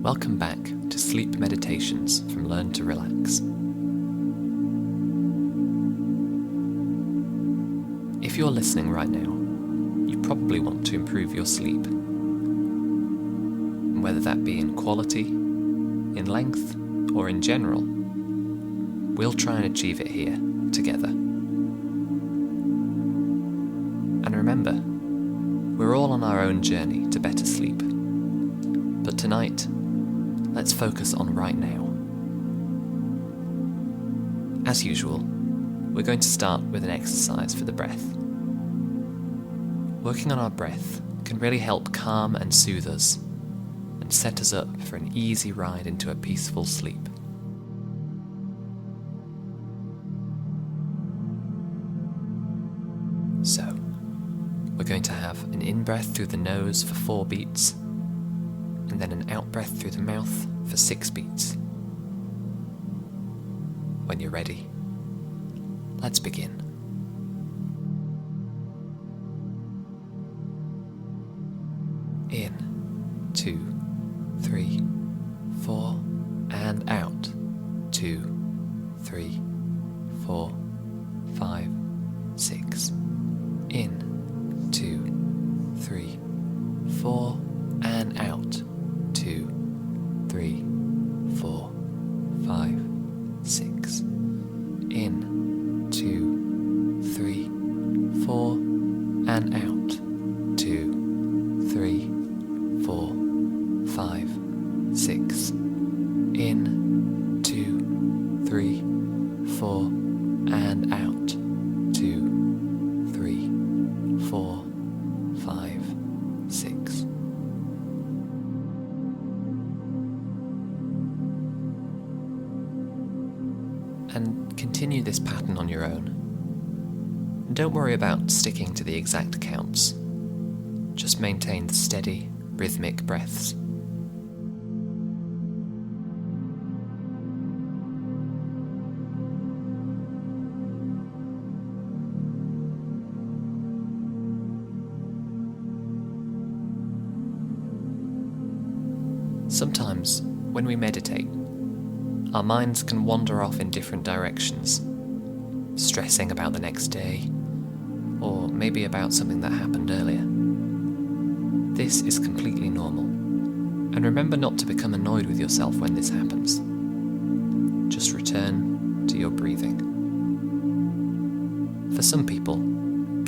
Welcome back to Sleep Meditations from Learn to Relax. If you're listening right now, you probably want to improve your sleep. And whether that be in quality, in length, or in general, we'll try and achieve it here, together. And remember, we're all on our own journey to better sleep. But tonight, let's focus on right now. As usual, we're going to start with an exercise for the breath. Working on our breath can really help calm and soothe us, and set us up for an easy ride into a peaceful sleep. So, we're going to have an in-breath through the nose for 4 beats, and then an out-breath through the mouth for 6 beats. When you're ready, let's begin. In, 2, 3, 4, and out, 2, 3, 4, 5, 6. In, 2, 3, 4, and out, 2, 3, 4, 5, 6. In, 2, 3, 4, and out, 2, 3, 4, 5, 6. In, 2, 3, 4, and out, 2, 3, 4, 5, 6. And continue this pattern on your own. And don't worry about sticking to the exact counts. Just maintain the steady, rhythmic breaths. Sometimes, when we meditate, our minds can wander off in different directions, stressing about the next day, or maybe about something that happened earlier. This is completely normal, and remember not to become annoyed with yourself when this happens. Just return to your breathing. For some people,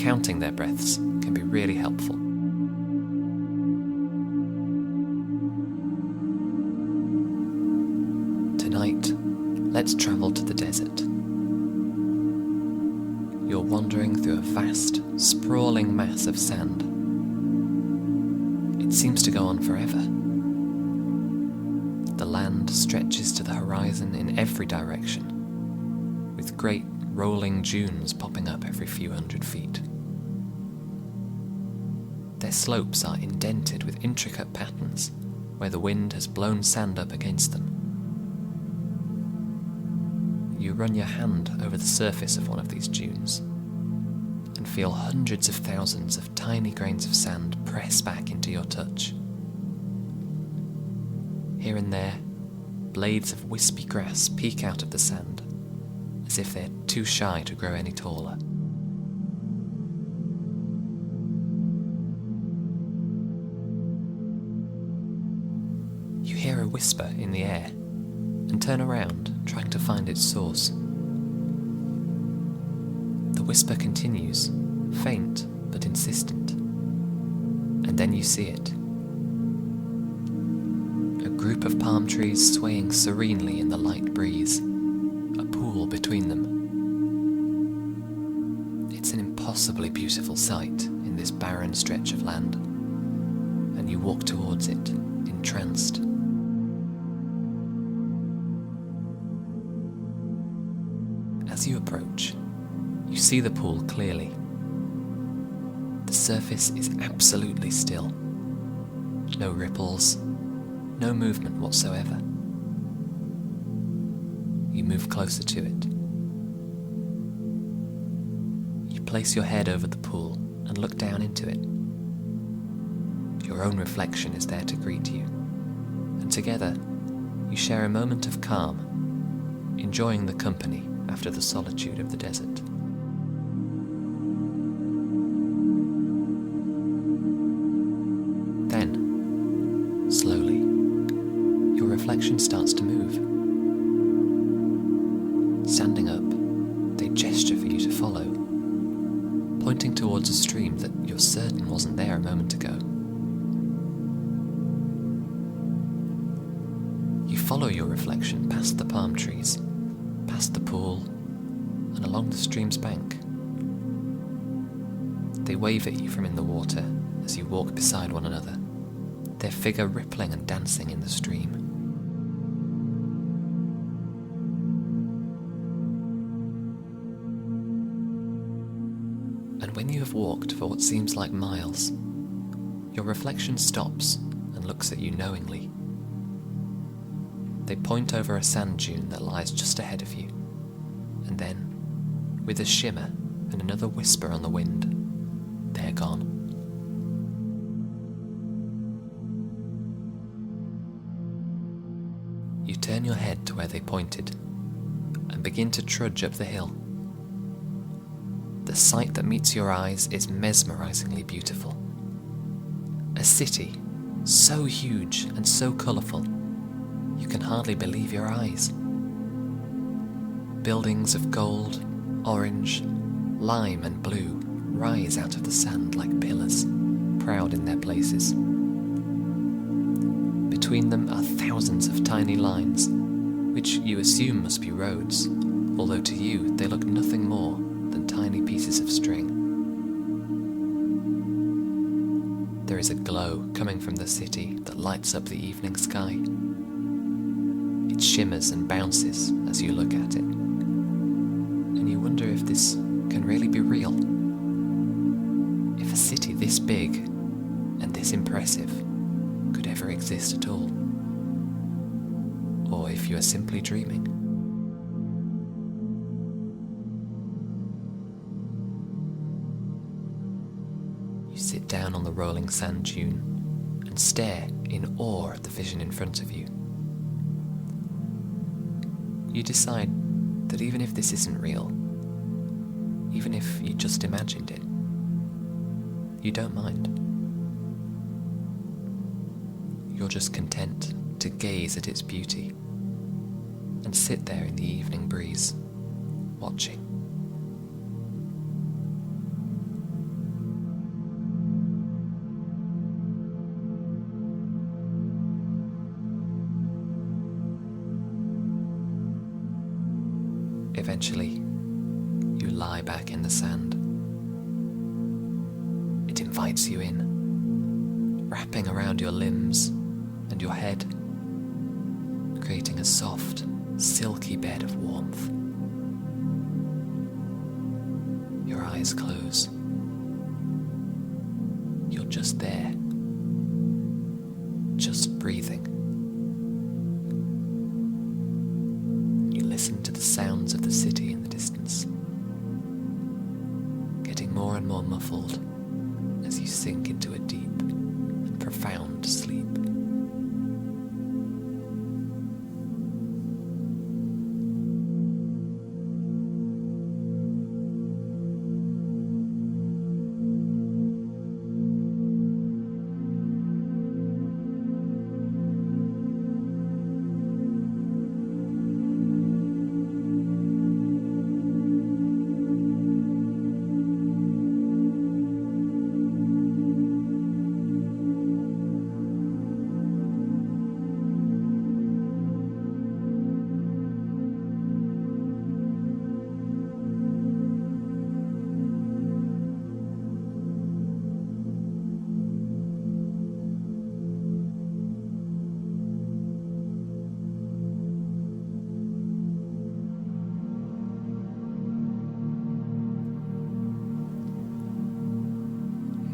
counting their breaths can be really helpful. Tonight, let's travel to the desert. You're wandering through a vast, sprawling mass of sand. It seems to go on forever. The land stretches to the horizon in every direction, with great rolling dunes popping up every few hundred feet. Their slopes are indented with intricate patterns where the wind has blown sand up against them. You run your hand over the surface of one of these dunes and feel hundreds of thousands of tiny grains of sand press back into your touch. Here and there, blades of wispy grass peek out of the sand, as if they're too shy to grow any taller. You hear a whisper in the air and turn around, trying to find its source. The whisper continues, faint but insistent, and then you see it. A group of palm trees swaying serenely in the light breeze, a pool between them. It's an impossibly beautiful sight in this barren stretch of land, and you walk towards it, entranced. As you approach, you see the pool clearly. The surface is absolutely still. No ripples, no movement whatsoever. You move closer to it. You place your head over the pool and look down into it. Your own reflection is there to greet you, and Together, you share a moment of calm, enjoying the company after the solitude of the desert. Then, slowly, your reflection starts to move. Standing up, they gesture for you to follow, pointing towards a stream that you're certain wasn't there a moment ago. You follow your reflection past the palm trees, past the pool, and along the stream's bank. They wave at you from in the water as you walk beside one another, their figure rippling and dancing in the stream. And when you have walked for what seems like miles, your reflection stops and looks at you knowingly. They point over a sand dune that lies just ahead of you, and then, with a shimmer and another whisper on the wind, they're gone. You turn your head to where they pointed and begin to trudge up the hill. The sight that meets your eyes is mesmerizingly beautiful. A city so huge and so colourful, you can hardly believe your eyes. Buildings of gold, orange, lime and blue rise out of the sand like pillars, proud in their places. Between them are thousands of tiny lines, which you assume must be roads, although to you they look nothing more than tiny pieces of string. There is a glow coming from the city that lights up the evening sky. It shimmers and bounces as you look at it, and you wonder if this can really be real. If a city this big and this impressive could ever exist at all, or if you are simply dreaming. You sit down on the rolling sand dune and stare in awe at the vision in front of you. You decide that even if this isn't real, even if you just imagined it, you don't mind. You're just content to gaze at its beauty and sit there in the evening breeze, watching. Eventually, you lie back in the sand. It invites you in, wrapping around your limbs and your head, creating a soft, silky bed of warmth. Your eyes close. You're just there, just breathing. Listen to the sounds of the city in the distance, getting more and more muffled as you sink into a deep and profound sleep.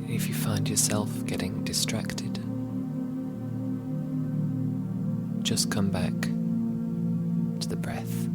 If you find yourself getting distracted, just come back to the breath.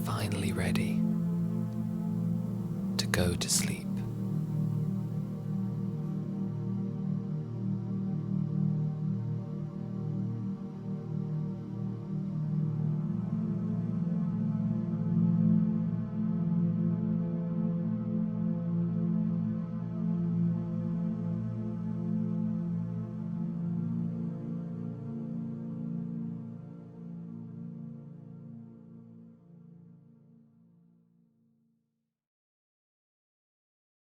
finally ready to go to sleep.